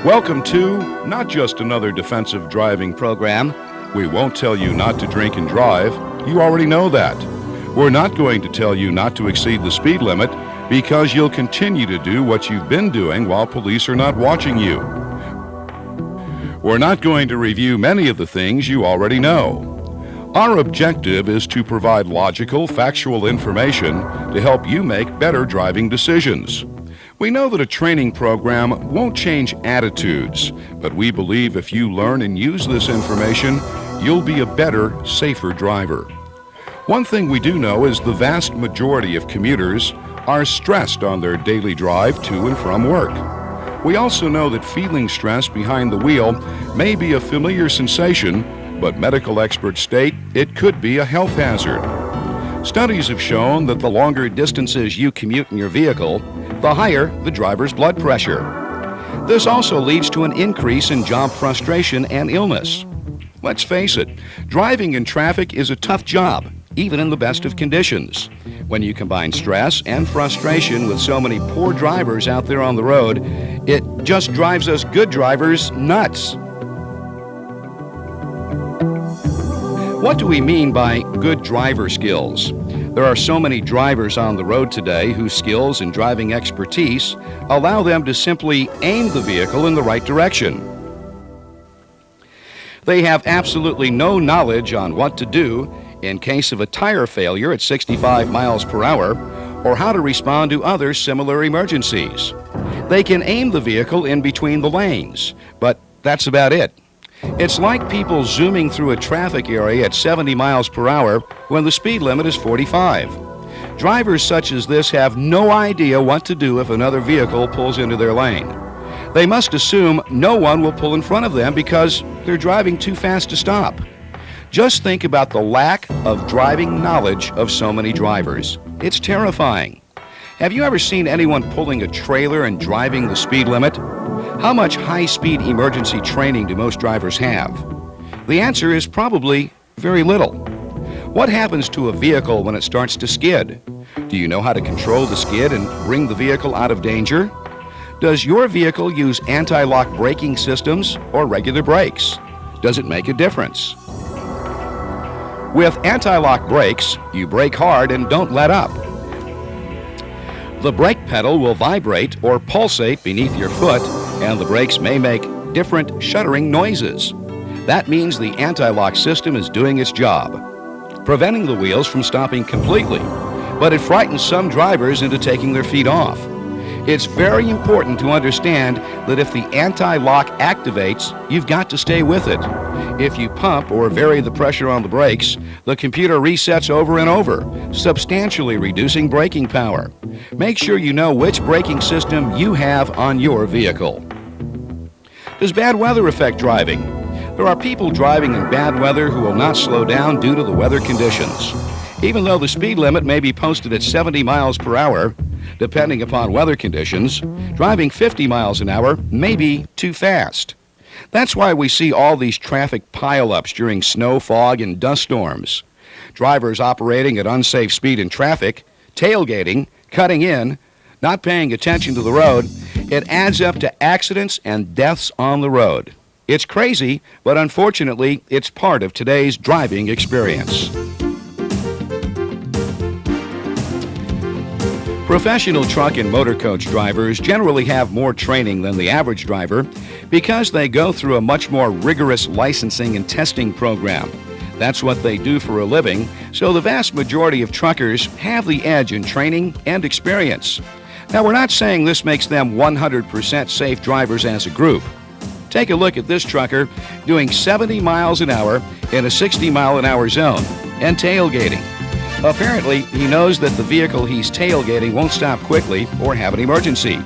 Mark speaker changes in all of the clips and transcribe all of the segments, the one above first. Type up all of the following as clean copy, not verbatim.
Speaker 1: Welcome to not just another defensive driving program. We won't tell you not to drink and drive. You already know that. We're not going to tell you not to exceed the speed limit because you'll continue to do what you've been doing while police are not watching you. We're not going to review many of the things you already know. Our objective is to provide logical, factual information to help you make better driving decisions. We know that a training program won't change attitudes, but we believe if you learn and use this information, you'll be a better, safer driver. One thing we do know is the vast majority of commuters are stressed on their daily drive to and from work. We also know that feeling stress behind the wheel may be a familiar sensation, but medical experts state it could be a health hazard. Studies have shown that the longer distances you commute in your vehicle, the higher the driver's blood pressure. This also leads to an increase in job frustration and illness. Let's face it, driving in traffic is a tough job, even in the best of conditions. When you combine stress and frustration with so many poor drivers out there on the road, it just drives us good drivers nuts. What do we mean by good driver skills? There are so many drivers on the road today whose skills and driving expertise allow them to simply aim the vehicle in the right direction. They have absolutely no knowledge on what to do in case of a tire failure at 65 miles per hour or how to respond to other similar emergencies. They can aim the vehicle in between the lanes, but that's about it. It's like people zooming through a traffic area at 70 miles per hour when the speed limit is 45. Drivers such as this have no idea what to do if another vehicle pulls into their lane. They must assume no one will pull in front of them because they're driving too fast to stop. Just think about the lack of driving knowledge of so many drivers. It's terrifying. Have you ever seen anyone pulling a trailer and driving the speed limit? How much high-speed emergency training do most drivers have? The answer is probably very little. What happens to a vehicle when it starts to skid? Do you know how to control the skid and bring the vehicle out of danger? Does your vehicle use anti-lock braking systems or regular brakes? Does it make a difference? With anti-lock brakes, you brake hard and don't let up. The brake pedal will vibrate or pulsate beneath your foot, and the brakes may make different shuddering noises. That means the anti-lock system is doing its job, preventing the wheels from stopping completely, but it frightens some drivers into taking their feet off. It's very important to understand that if the anti-lock activates, you've got to stay with it. If you pump or vary the pressure on the brakes, the computer resets over and over, substantially reducing braking power. Make sure you know which braking system you have on your vehicle. Does bad weather affect driving? There are people driving in bad weather who will not slow down due to the weather conditions. Even though the speed limit may be posted at 70 miles per hour, depending upon weather conditions, driving 50 miles an hour may be too fast. That's why we see all these traffic pileups during snow, fog, and dust storms. Drivers operating at unsafe speed in traffic, tailgating, cutting in, not paying attention to the road, it adds up to accidents and deaths on the road. It's crazy, but unfortunately, it's part of today's driving experience. Professional truck and motor coach drivers generally have more training than the average driver because they go through a much more rigorous licensing and testing program. That's what they do for a living, so the vast majority of truckers have the edge in training and experience. Now, we're not saying this makes them 100% safe drivers as a group. Take a look at this trucker doing 70 miles an hour in a 60-mile-an-hour zone and tailgating. Apparently, he knows that the vehicle he's tailgating won't stop quickly or have an emergency.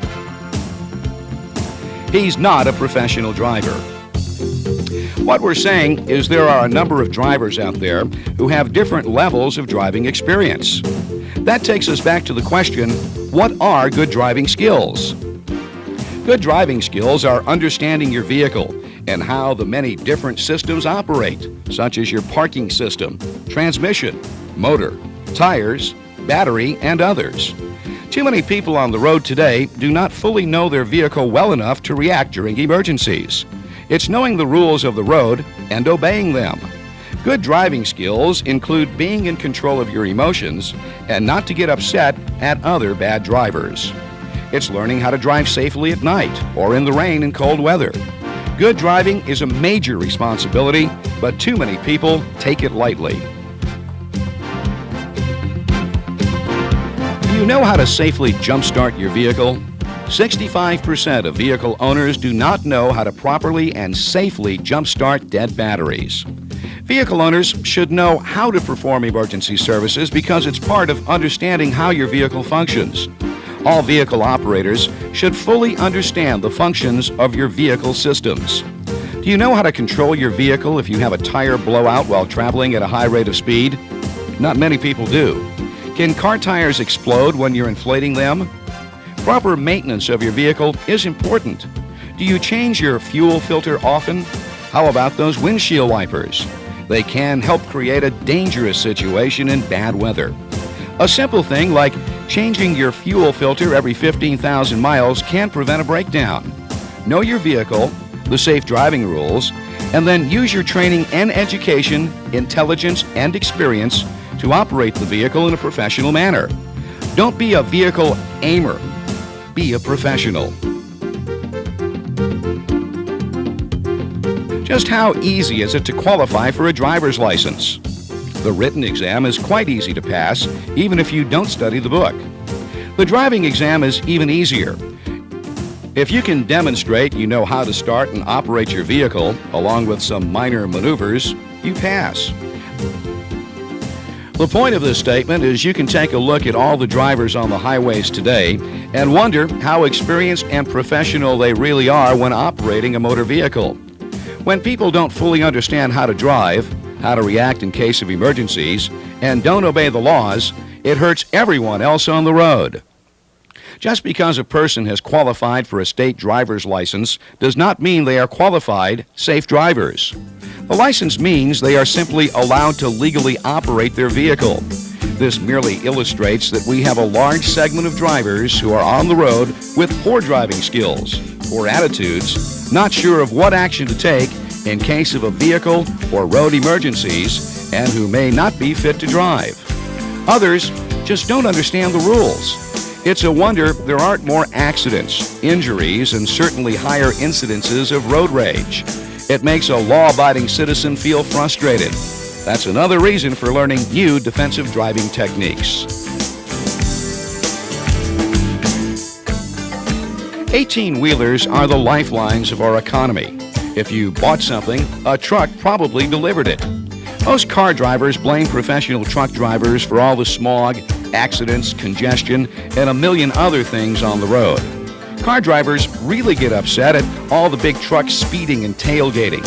Speaker 1: He's not a professional driver. What we're saying is there are a number of drivers out there who have different levels of driving experience. That takes us back to the question, what are good driving skills? Good driving skills are understanding your vehicle and how the many different systems operate, such as your parking system, transmission, motor, tires, battery, and others. Too many people on the road today do not fully know their vehicle well enough to react during emergencies. It's knowing the rules of the road and obeying them. Good driving skills include being in control of your emotions and not to get upset at other bad drivers. It's learning how to drive safely at night or in the rain and cold weather. Good driving is a major responsibility, but too many people take it lightly. Do you know how to safely jumpstart your vehicle? 65% of vehicle owners do not know how to properly and safely jumpstart dead batteries. Vehicle owners should know how to perform emergency services because it's part of understanding how your vehicle functions. All vehicle operators should fully understand the functions of your vehicle systems. Do you know how to control your vehicle if you have a tire blowout while traveling at a high rate of speed? Not many people do. Can car tires explode when you're inflating them? Proper maintenance of your vehicle is important. Do you change your fuel filter often? How about those windshield wipers? They can help create a dangerous situation in bad weather. A simple thing like changing your fuel filter every 15,000 miles can prevent a breakdown. Know your vehicle, the safe driving rules, and then use your training and education, intelligence, and experience to operate the vehicle in a professional manner. Don't be a vehicle aimer. Be a professional. Just how easy is it to qualify for a driver's license? The written exam is quite easy to pass, even if you don't study the book. The driving exam is even easier. If you can demonstrate you know how to start and operate your vehicle, along with some minor maneuvers, you pass. The point of this statement is you can take a look at all the drivers on the highways today and wonder how experienced and professional they really are when operating a motor vehicle. When people don't fully understand how to drive, how to react in case of emergencies, and don't obey the laws, it hurts everyone else on the road. Just because a person has qualified for a state driver's license does not mean they are qualified safe drivers. The license means they are simply allowed to legally operate their vehicle. This merely illustrates that we have a large segment of drivers who are on the road with poor driving skills, poor attitudes, not sure of what action to take in case of a vehicle or road emergencies, and who may not be fit to drive. Others just don't understand the rules. It's a wonder there aren't more accidents, injuries, and certainly higher incidences of road rage. It makes a law-abiding citizen feel frustrated. That's another reason for learning new defensive driving techniques. 18-wheelers are the lifelines of our economy. If you bought something, a truck probably delivered it. Most car drivers blame professional truck drivers for all the smog, accidents, congestion, and a million other things on the road. Car drivers really get upset at all the big trucks speeding and tailgating.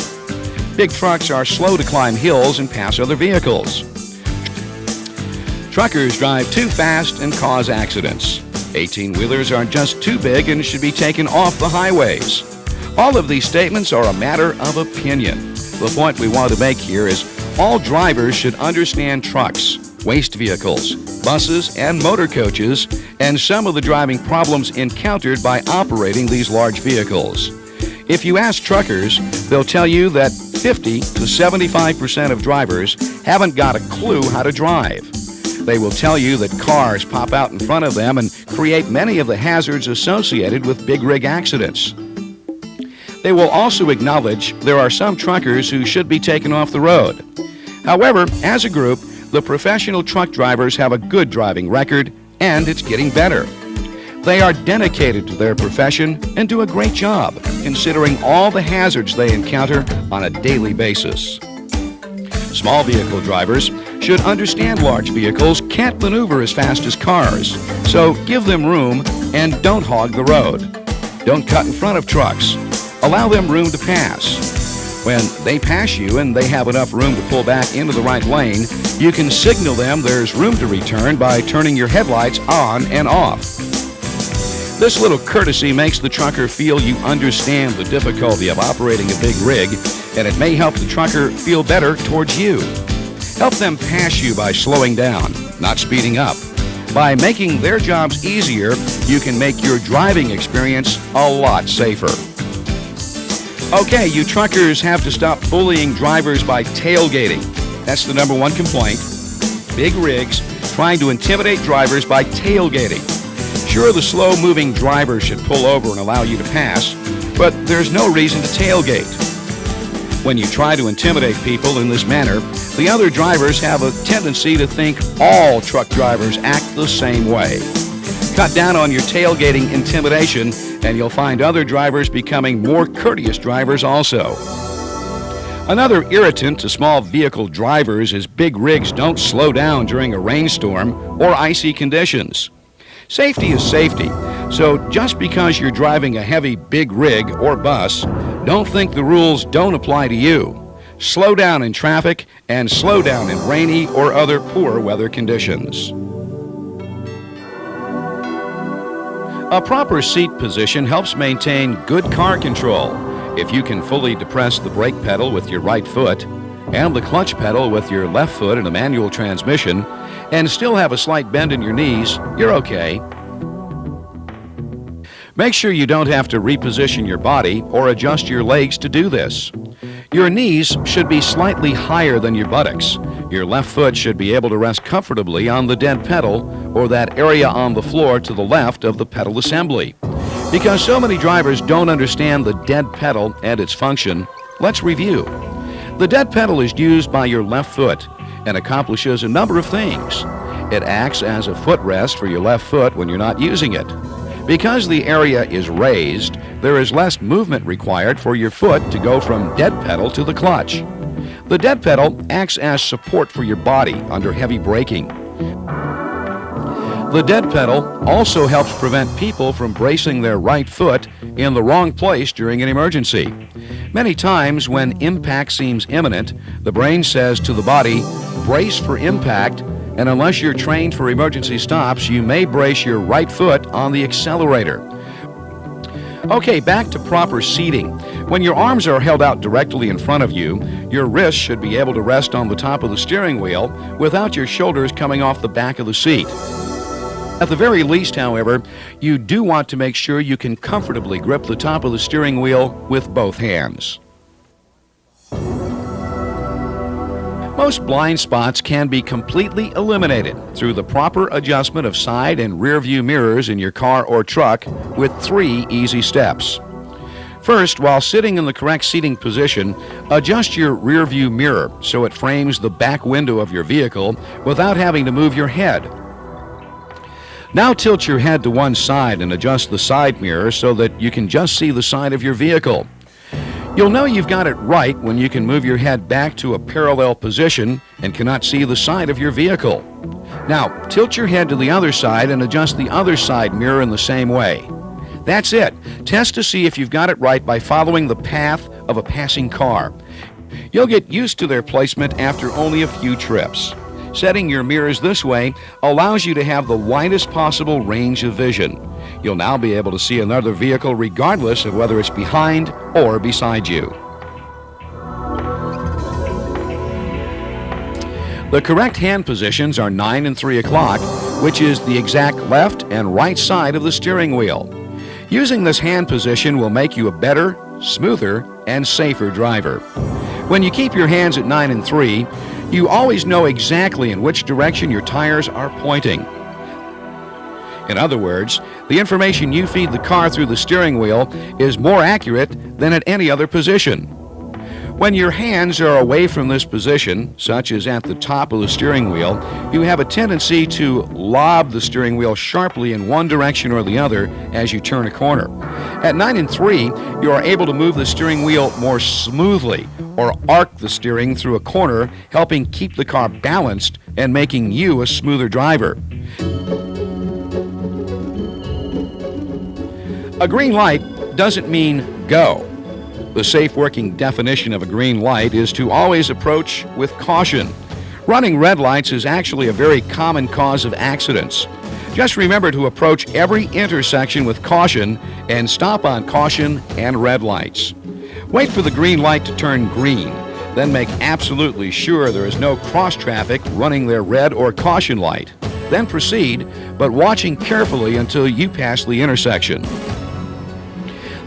Speaker 1: Big trucks are slow to climb hills and pass other vehicles. Truckers drive too fast and cause accidents. 18-wheelers are just too big and should be taken off the highways. All of these statements are a matter of opinion. The point we want to make here is all drivers should understand trucks, waste vehicles, buses, and motor coaches, and some of the driving problems encountered by operating these large vehicles. If you ask truckers, they'll tell you that 50 to 75% of drivers haven't got a clue how to drive. They will tell you that cars pop out in front of them and create many of the hazards associated with big rig accidents. They will also acknowledge there are some truckers who should be taken off the road. However, as a group, the professional truck drivers have a good driving record, and it's getting better. They are dedicated to their profession and do a great job, considering all the hazards they encounter on a daily basis. Small vehicle drivers should understand large vehicles can't maneuver as fast as cars, so give them room and don't hog the road. Don't cut in front of trucks. Allow them room to pass. When they pass you and they have enough room to pull back into the right lane, you can signal them there's room to return by turning your headlights on and off. This little courtesy makes the trucker feel you understand the difficulty of operating a big rig, and it may help the trucker feel better towards you. Help them pass you by slowing down, not speeding up. By making their jobs easier, you can make your driving experience a lot safer. Okay, you truckers have to stop bullying drivers by tailgating. That's the number one complaint. Big rigs trying to intimidate drivers by tailgating. Sure, the slow-moving driver should pull over and allow you to pass, but there's no reason to tailgate. When you try to intimidate people in this manner, the other drivers have a tendency to think all truck drivers act the same way. Cut down on your tailgating intimidation, and you'll find other drivers becoming more courteous drivers also. Another irritant to small vehicle drivers is big rigs don't slow down during a rainstorm or icy conditions. Safety is safety, so just because you're driving a heavy big rig or bus, don't think the rules don't apply to you. Slow down in traffic and slow down in rainy or other poor weather conditions. A proper seat position helps maintain good car control. If you can fully depress the brake pedal with your right foot and the clutch pedal with your left foot in a manual transmission and still have a slight bend in your knees, you're okay. Make sure you don't have to reposition your body or adjust your legs to do this. Your knees should be slightly higher than your buttocks. Your left foot should be able to rest comfortably on the dead pedal or that area on the floor to the left of the pedal assembly. Because so many drivers don't understand the dead pedal and its function, let's review. The dead pedal is used by your left foot and accomplishes a number of things. It acts as a footrest for your left foot when you're not using it. Because the area is raised, there is less movement required for your foot to go from dead pedal to the clutch. The dead pedal acts as support for your body under heavy braking. The dead pedal also helps prevent people from bracing their right foot in the wrong place during an emergency. Many times when impact seems imminent, the brain says to the body, brace for impact, and unless you're trained for emergency stops, you may brace your right foot on the accelerator. Okay, back to proper seating. When your arms are held out directly in front of you, your wrists should be able to rest on the top of the steering wheel without your shoulders coming off the back of the seat. At the very least, however, you do want to make sure you can comfortably grip the top of the steering wheel with both hands. Most blind spots can be completely eliminated through the proper adjustment of side and rear view mirrors in your car or truck with 3 easy steps. First, while sitting in the correct seating position, adjust your rear view mirror so it frames the back window of your vehicle without having to move your head. Now tilt your head to one side and adjust the side mirror so that you can just see the side of your vehicle. You'll know you've got it right when you can move your head back to a parallel position and cannot see the side of your vehicle. Now, tilt your head to the other side and adjust the other side mirror in the same way. That's it. Test to see if you've got it right by following the path of a passing car. You'll get used to their placement after only a few trips. Setting your mirrors this way allows you to have the widest possible range of vision. You'll now be able to see another vehicle regardless of whether it's behind or beside you. The correct hand positions are 9 and 3 o'clock, which is the exact left and right side of the steering wheel. Using this hand position will make you a better, smoother, and safer driver. When you keep your hands at 9 and 3, you always know exactly in which direction your tires are pointing. In other words, the information you feed the car through the steering wheel is more accurate than at any other position. When your hands are away from this position, such as at the top of the steering wheel, you have a tendency to lob the steering wheel sharply in one direction or the other as you turn a corner. At 9 and 3, you are able to move the steering wheel more smoothly or arc the steering through a corner, helping keep the car balanced and making you a smoother driver. A green light doesn't mean go. The safe working definition of a green light is to always approach with caution. Running red lights is actually a very common cause of accidents. Just remember to approach every intersection with caution and stop on caution and red lights. Wait for the green light to turn green, then make absolutely sure there is no cross traffic running their red or caution light. then proceed, but watching carefully until you pass the intersection.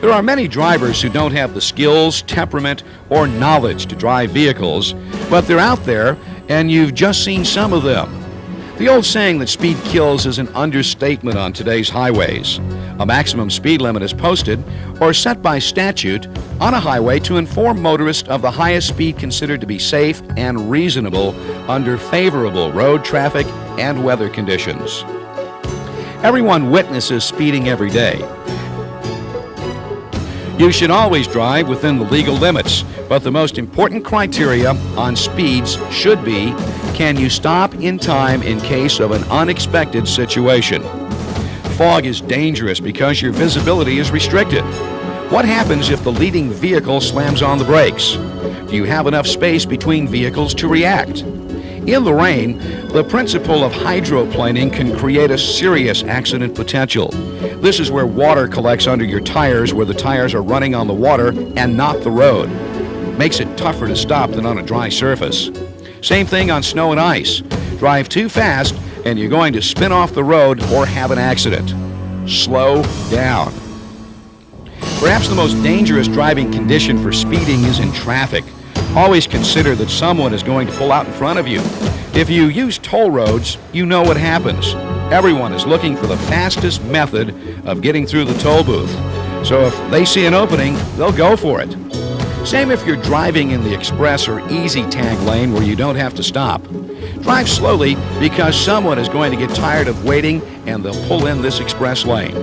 Speaker 1: There are many drivers who don't have the skills, temperament, or knowledge to drive vehicles, but they're out there, and you've just seen some of them. The old saying that speed kills is an understatement on today's highways. A maximum speed limit is posted or set by statute on a highway to inform motorists of the highest speed considered to be safe and reasonable under favorable road traffic and weather conditions. Everyone witnesses speeding every day. You should always drive within the legal limits, but the most important criteria on speeds should be, can you stop in time in case of an unexpected situation? Fog is dangerous because your visibility is restricted. What happens if the leading vehicle slams on the brakes? Do you have enough space between vehicles to react? In the rain, the principle of hydroplaning can create a serious accident potential. This is where water collects under your tires, where the tires are running on the water and not the road. Makes it tougher to stop than on a dry surface. Same thing on snow and ice. Drive too fast and you're going to spin off the road or have an accident. Slow down. Perhaps the most dangerous driving condition for speeding is in traffic. Always consider that someone is going to pull out in front of you. If you use toll roads, you know what happens. Everyone is looking for the fastest method of getting through the toll booth. So if they see an opening, they'll go for it. Same if you're driving in the express or easy tag lane where you don't have to stop. Drive slowly because someone is going to get tired of waiting and they'll pull in this express lane.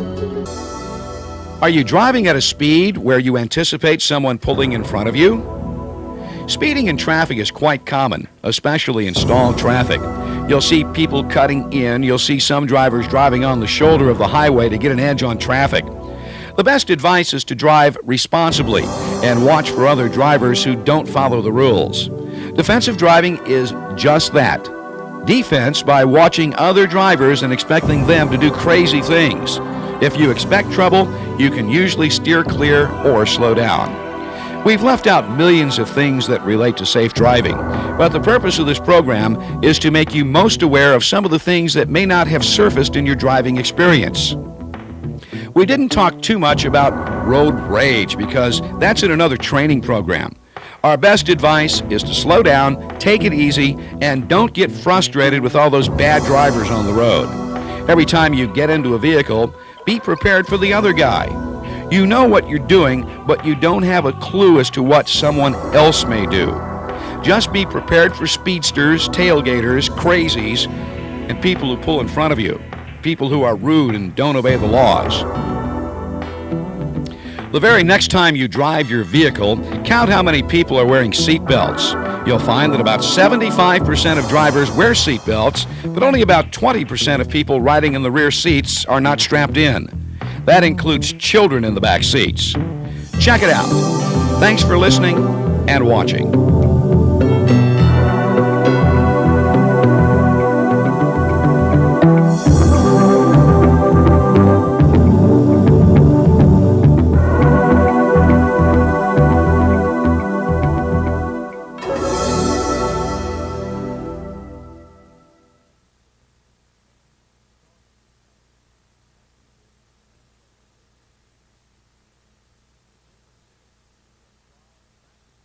Speaker 1: Are you driving at a speed where you anticipate someone pulling in front of you? Speeding in traffic is quite common, especially in stalled traffic. You'll see people cutting in. You'll see some drivers driving on the shoulder of the highway to get an edge on traffic. The best advice is to drive responsibly and watch for other drivers who don't follow the rules. Defensive driving is just that. Defense by watching other drivers and expecting them to do crazy things. If you expect trouble, you can usually steer clear or slow down. We've left out millions of things that relate to safe driving, but the purpose of this program is to make you most aware of some of the things that may not have surfaced in your driving experience. We didn't talk too much about road rage because that's in another training program. Our best advice is to slow down, take it easy, and don't get frustrated with all those bad drivers on the road. Every time you get into a vehicle, be prepared for the other guy. You know what you're doing, but you don't have a clue as to what someone else may do. Just be prepared for speedsters, tailgaters, crazies, and people who pull in front of you. People who are rude and don't obey the laws. The very next time you drive your vehicle, count how many people are wearing seat belts. You'll find that about 75% of drivers wear seat belts, but only about 20% of people riding in the rear seats are not strapped in. That includes children in the back seats. Check it out. Thanks for listening and watching.